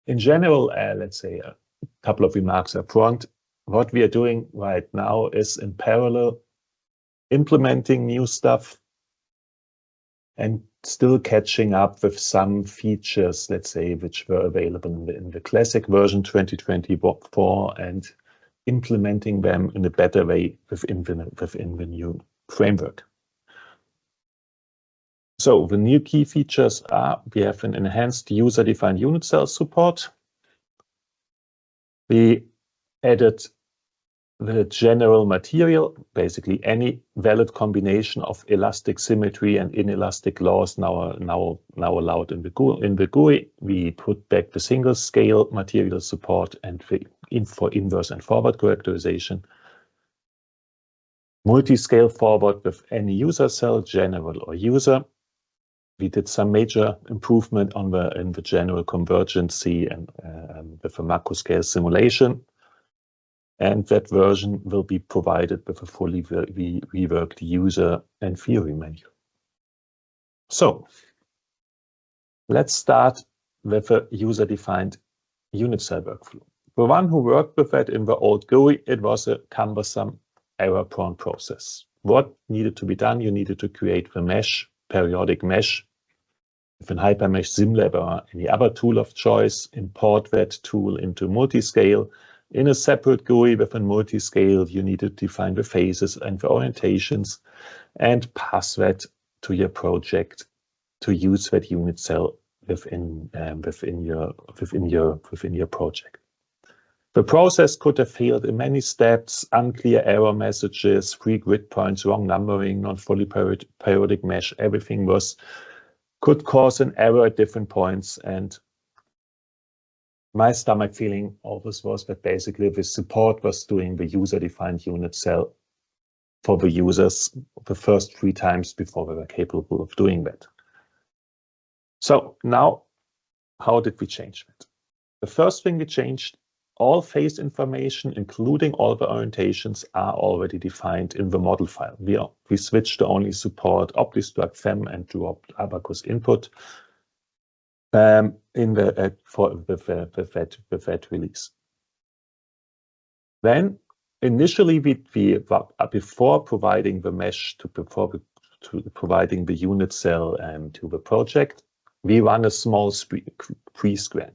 In general, let's say a couple of remarks up front. What we are doing right now is in parallel implementing new stuff and still catching up with some features, let's say, which were available in the classic version 2024 and implementing them in a better way within the new framework. So the new key features are, we have an enhanced user-defined unit cell support. We added the general material, basically any valid combination of elastic symmetry and inelastic laws now allowed in the GUI. We put back the single scale material support and for inverse and forward characterization. Multi-scale forward with any user cell, general or user. We did some major improvement in the general convergency and with the macro scale simulation. And that version will be provided with a fully reworked user and theory menu. So let's start with a user-defined unit cell workflow. The one who worked with that in the old GUI, it was a cumbersome, error-prone process. What needed to be done? You needed to create the mesh, periodic mesh, with an HyperMesh SimLab or any other tool of choice, import that tool into Multiscale. In a separate GUI with a Multiscale, you need to define the phases and the orientations and pass that to your project to use that unit cell within your project. The process could have failed in many steps: unclear error messages, free grid points, wrong numbering, not fully periodic mesh. Everything could cause an error at different points, and my stomach feeling always was that basically the support was doing the user-defined unit cell for the users the first 3 times before we were capable of doing that. So now, how did we change that? The first thing we changed, all phase information, including all the orientations, are already defined in the model file. We switched to only support OptiStruct FEM and dropped Abacus input. With that release. Then initially before providing the mesh providing the unit cell to the project, we run a small pre-scan.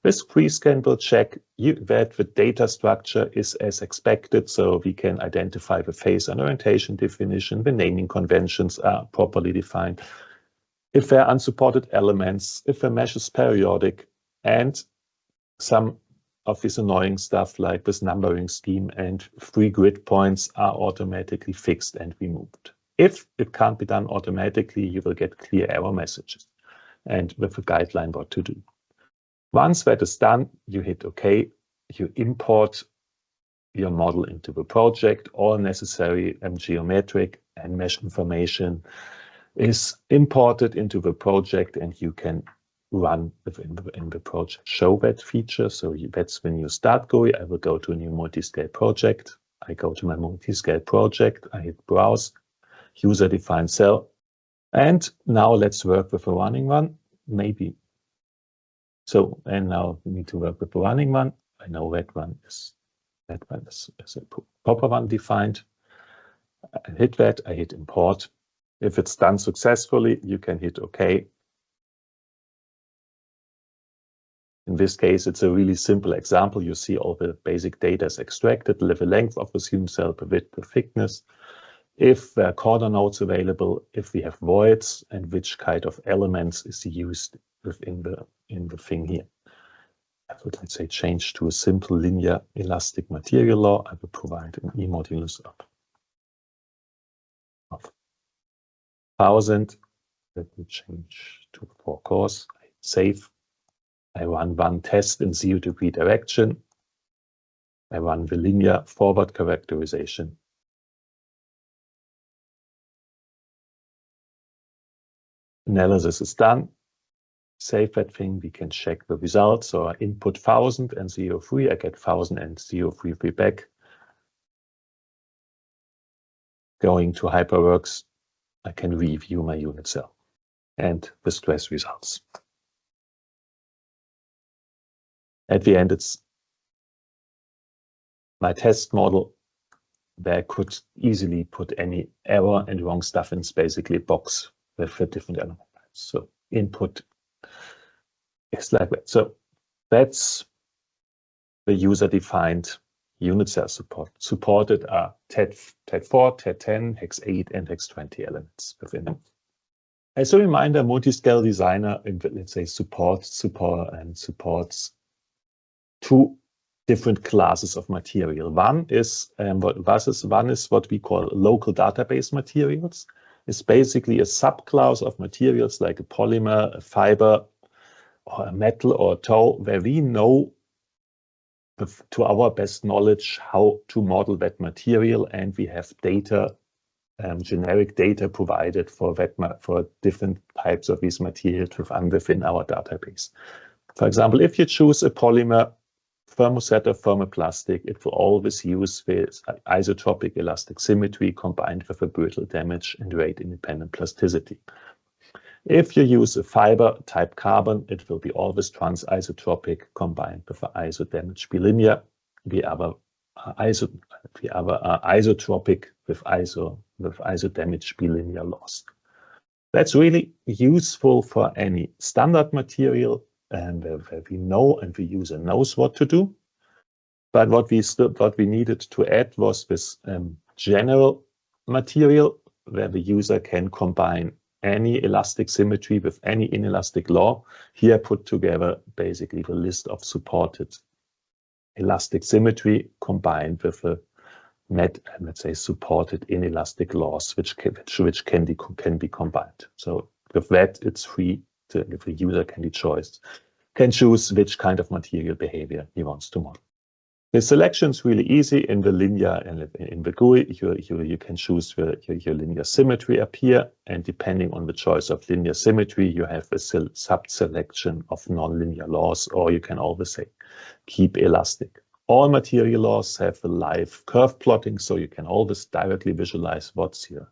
This pre-scan will check that the data structure is as expected, so we can identify the phase and orientation definition, the naming conventions are properly defined, if there are unsupported elements, if the mesh is periodic, and some of this annoying stuff like this numbering scheme and free grid points are automatically fixed and removed. If it can't be done automatically, you will get clear error messages and with a guideline what to do. Once that is done, you hit OK, you import your model into the project. All necessary geometric and mesh information is imported into the project and you can run within the project. Show that feature. So that's when you start GUI. I will go to a new Multiscale project. I go to my Multiscale project. I hit Browse, User-Defined Cell. And now let's work with a running one, maybe. So, and now we need to work with the running one. I know that one is a proper one defined. I hit that, I hit Import. If it's done successfully, you can hit OK. In this case, it's a really simple example. You see all the basic data is extracted, the length of the unit cell, the width, the thickness, if there are corner nodes available, if we have voids, and which kind of elements is used within the thing here. I would, let's say, change to a simple linear elastic material law. I will provide an E modulus of 1000. Let me change to 4 cores. I save. I run one test in 0-degree direction. I run the linear forward characterization. Analysis is done. Save that thing. We can check the results. So I input 1000 and 0.3. I get 1000 and 0.3 back. Going to HyperWorks, I can review my unit cell and the stress results. At the end, it's my test model where I could easily put any error and wrong stuff in. It's basically a box with a different element types. So input is like that. So that's the user-defined unit cell support. Supported are TED4, TED10, Hex 8, and Hex 20 elements within it. As a reminder, Multiscale Designer, let's say, supports two different classes of material. One is what we call local database materials. It's basically a subclass of materials like a polymer, a fiber, or a metal or a tow, where we know to our best knowledge how to model that material, and we have data, generic data provided for different types of these materials within our database. For example, if you choose a polymer thermoset or thermoplastic, it will always use this isotropic elastic symmetry combined with a brittle damage and rate-independent plasticity. If you use a fiber type carbon, it will be always trans-isotropic combined with an iso-damaged bilinear. The other are isotropic with iso-damaged bilinear loss. That's really useful for any standard material and where we know and the user knows what to do. But what we needed to add was this general material where the user can combine any elastic symmetry with any inelastic law. Here put together basically the list of supported elastic symmetry combined with a let's say supported inelastic laws which can be combined. So with that, it's free to, if the user can choose which kind of material behavior he wants to model. The selection is really easy in the linear and in the GUI. You can choose your linear symmetry up here, and depending on the choice of linear symmetry, you have a sub-selection of nonlinear laws, or you can always say keep elastic. All material laws have a live curve plotting, so you can always directly visualize what's your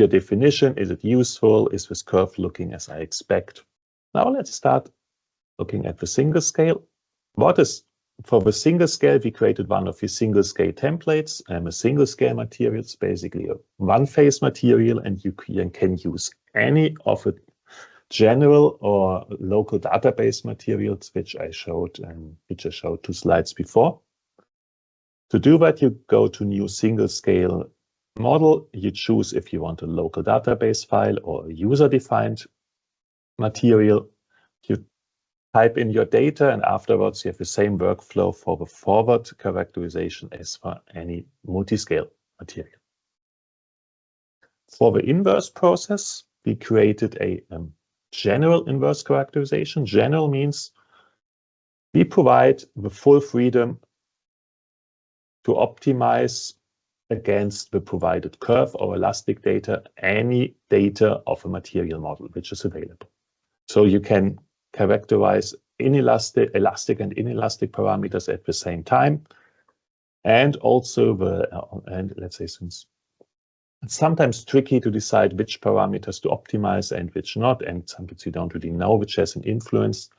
definition. Is it useful? Is this curve looking as I expect? Now let's start looking at the single scale. For the single scale, we created one of the single scale templates. A single scale material is basically a one-phase material, and you can use any of the general or local database materials, which I showed 2 slides before. To do that, you go to new single scale model. You choose if you want a local database file or a user-defined material. You type in your data, and afterwards you have the same workflow for the forward characterization as for any multiscale material. For the inverse process, we created a general inverse characterization. General means we provide the full freedom to optimize against the provided curve or elastic data, any data of a material model which is available. So you can characterize elastic and inelastic parameters at the same time, and also let's say, since it's sometimes tricky to decide which parameters to optimize and which not, and sometimes you don't really know which has an influence.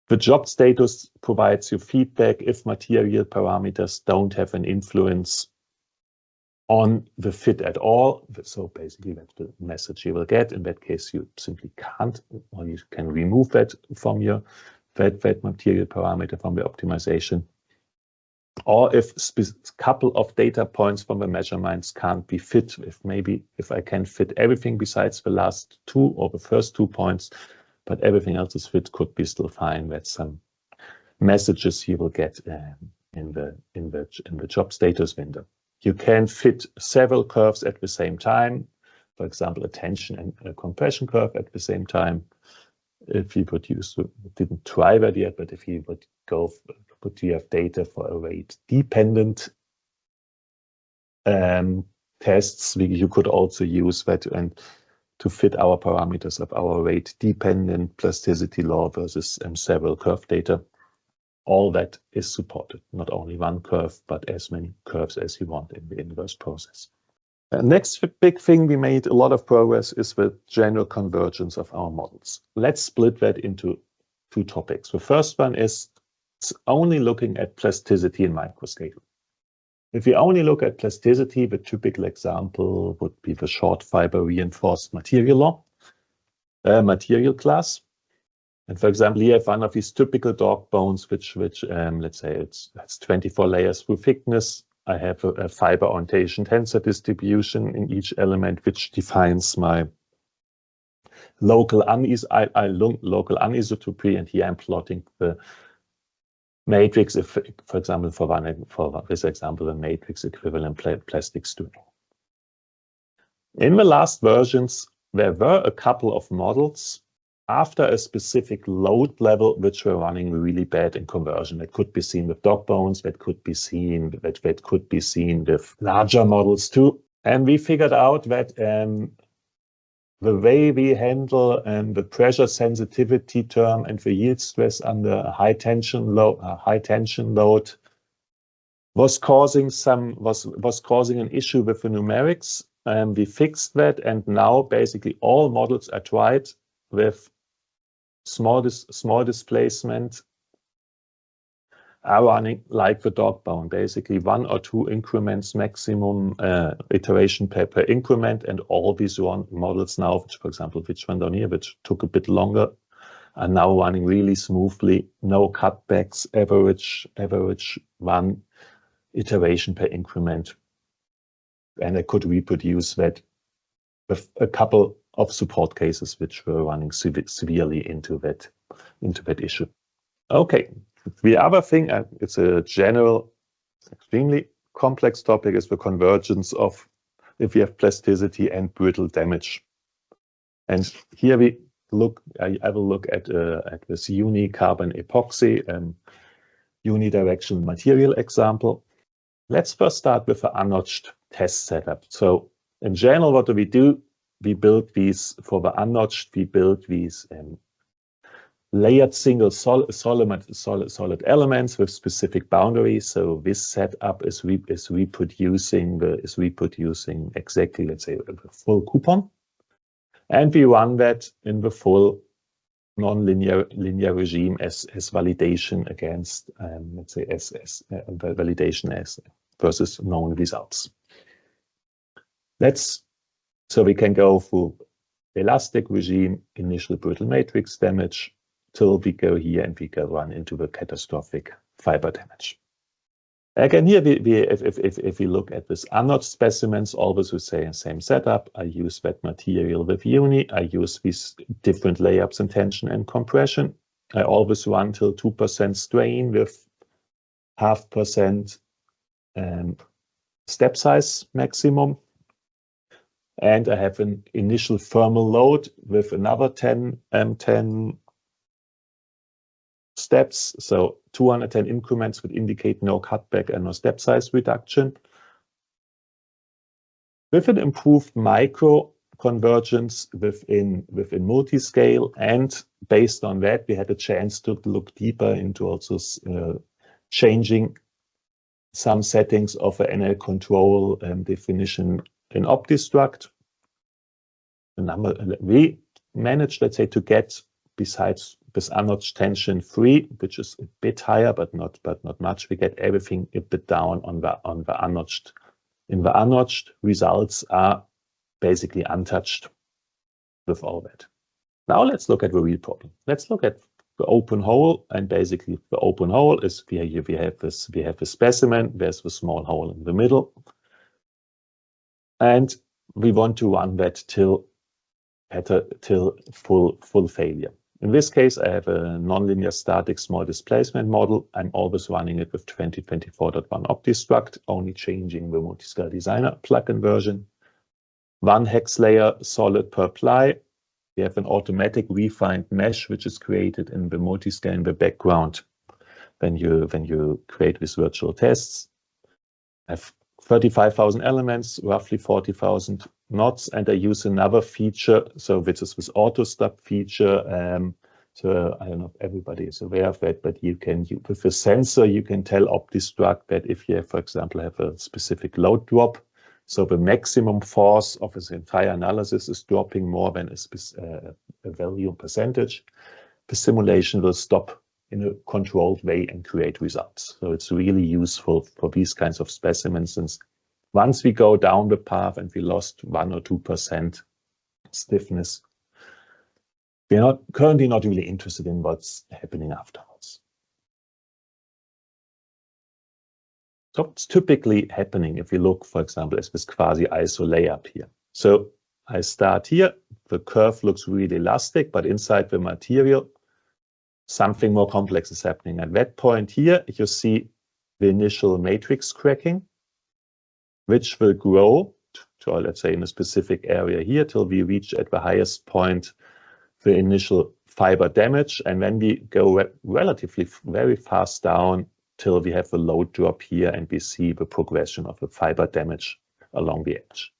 The job status provides you feedback if material parameters don't have an influence on the fit at all. So basically that's the message you will get. In that case, you simply can't, or you can remove that from your that material parameter from the optimization. Or if a couple of data points from the measurements can't be fit, if I can fit everything besides the last 2 or the first 2 points, but everything else is fit, could be still fine. That's some messages you will get in the job status window. You can fit several curves at the same time, for example, a tension and a compression curve at the same time. If you didn't try that yet, but if you would go, you have data for a rate-dependent tests, you could also use that and to fit our parameters of our rate-dependent plasticity law versus several curve data. All that is supported, not only one curve, but as many curves as you want in the inverse process. Next big thing we made a lot of progress is the general convergence of our models. Let's split that into 2 topics. The first one is It's only looking at plasticity in microscale. If we only look at plasticity, the typical example would be the short fiber reinforced material class. And for example, here I have one of these typical dog bones, which let's say it's 24 layers through thickness. I have a fiber orientation tensor distribution in each element, which defines my local anisotropy. And here I'm plotting the matrix, if, for example, for this example, the matrix equivalent plastic string. In the last versions, there were a couple of models after a specific load level, which were running really bad in conversion. That could be seen with dog bones, that could be seen with larger models too. And we figured out that the way we handle the pressure sensitivity term and the yield stress under a high tension load was causing an issue with the numerics. We fixed that, and now basically all models are tried with small displacement are running like the dog bone, basically 1 or 2 increments maximum iteration per increment, and all these models now, which, for example, which one down here, which took a bit longer, are now running really smoothly, no cutbacks, average 1 iteration per increment. And I could reproduce that with a couple of support cases which were running severely into that issue. Okay, the other thing, it's a general, extremely complex topic, is the convergence of if we have plasticity and brittle damage. And here we look, I will look at this uni-carbon epoxy unidirectional material example. Let's first start with an unnotched test setup. So in general, what do? We build these, for the unnotched, we build these layered single solid elements with specific boundaries. So this setup is reproducing exactly, let's say, the full coupon. And we run that in the full non-linear regime as validation against, let's say, as validation as versus known results. So we can go through elastic regime, initial brittle matrix damage, till we go here and we can run into the catastrophic fiber damage. Again, here, if we look at this unnotched specimens, always we say same setup. I use that material with uni. I use these different layups in tension and compression. I always run till 2% strain with 0.5% step size maximum. And I have an initial thermal load with another 10 steps. So 210 increments would indicate no cutback and no step size reduction. With an improved micro convergence within Multiscale, and based on that, we had a chance to look deeper into also changing some settings of an NL control definition in OptiStruct. We managed, let's say, to get, besides this unnotched tension 3, which is a bit higher, but not much, we get everything a bit down on the unnotched. In the unnotched, results are basically untouched with all that. Now let's look at the real problem. Let's look at the open hole, and basically the open hole is we have the specimen. There's the small hole in the middle, and we want to run that till full failure. In this case, I have a nonlinear static small displacement model. I'm always running it with 2024.1 OptiStruct, only changing the Multiscale Designer plugin version. 1 hex layer solid per ply. We have an automatic refined mesh, which is created in the Multiscale in the background when you create these virtual tests. I have 35,000 elements, roughly 40,000 knots, and I use another feature, so which is this auto stop feature. So I don't know if everybody is aware of that, but with a sensor, you can tell OptiStruct that if you, for example, have a specific load drop, so the maximum force of this entire analysis is dropping more than a value percentage, the simulation will stop in a controlled way and create results. So it's really useful for these kinds of specimens. Since once we go down the path and we lost 1 or 2% stiffness, we're currently not really interested in what's happening afterwards. So it's typically happening if you look, for example, at this quasi-iso layup here. So I start here, the curve looks really elastic, but inside the material, something more complex is happening. At that point here, you see the initial matrix cracking, which will grow to, let's say, in a specific area here till we reach at the highest point the initial fiber damage. And then we go relatively very fast down till we have a load drop here and we see the progression of the fiber damage along the edge.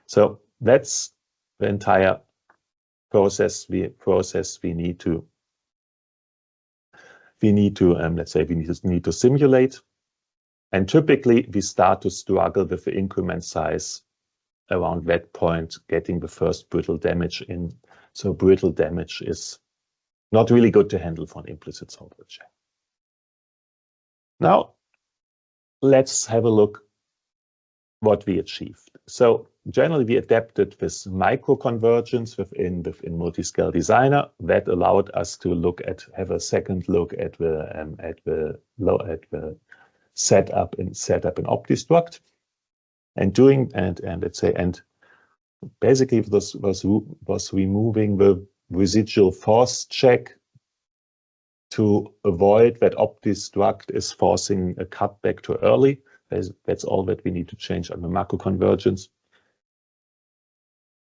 So that's the entire process we need to let's say we need to simulate. And typically we start to struggle with the increment size around that point, getting the first brittle damage in. So brittle damage is not really good to handle for an implicit solder chain. Now let's have a look what we achieved. So generally we adapted this microconvergence within Multiscale Designer that allowed us to have a second look at the setup in OptiStruct, and basically this was removing the residual force check to avoid that OptiStruct is forcing a cutback too early. That's all that we need to change on the macro convergence.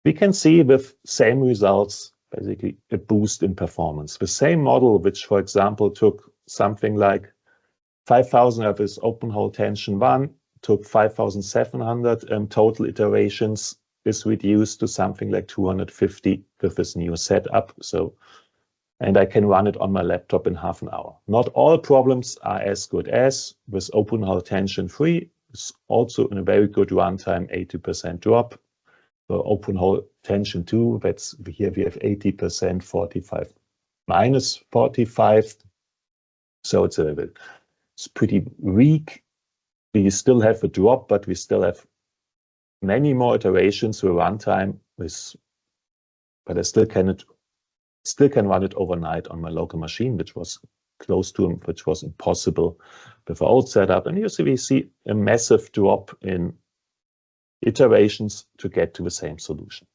We can see with same results, basically a boost in performance. The same model, which for example took something like 5,000 of this open hole tension 1, took 5,700 total iterations, is reduced to something like 250 with this new setup. And I can run it on my laptop in half an hour. Not all problems are as good as with open hole tension 3. It's also in a very good runtime, 80% drop. So open hole tension 2, here we have 80%, 45 minus 45. So it's pretty weak. We still have a drop, but we still have many more iterations with runtime. But I still can run it overnight on my local machine, which was impossible with the old setup. And we see a massive drop in iterations to get to the same solution.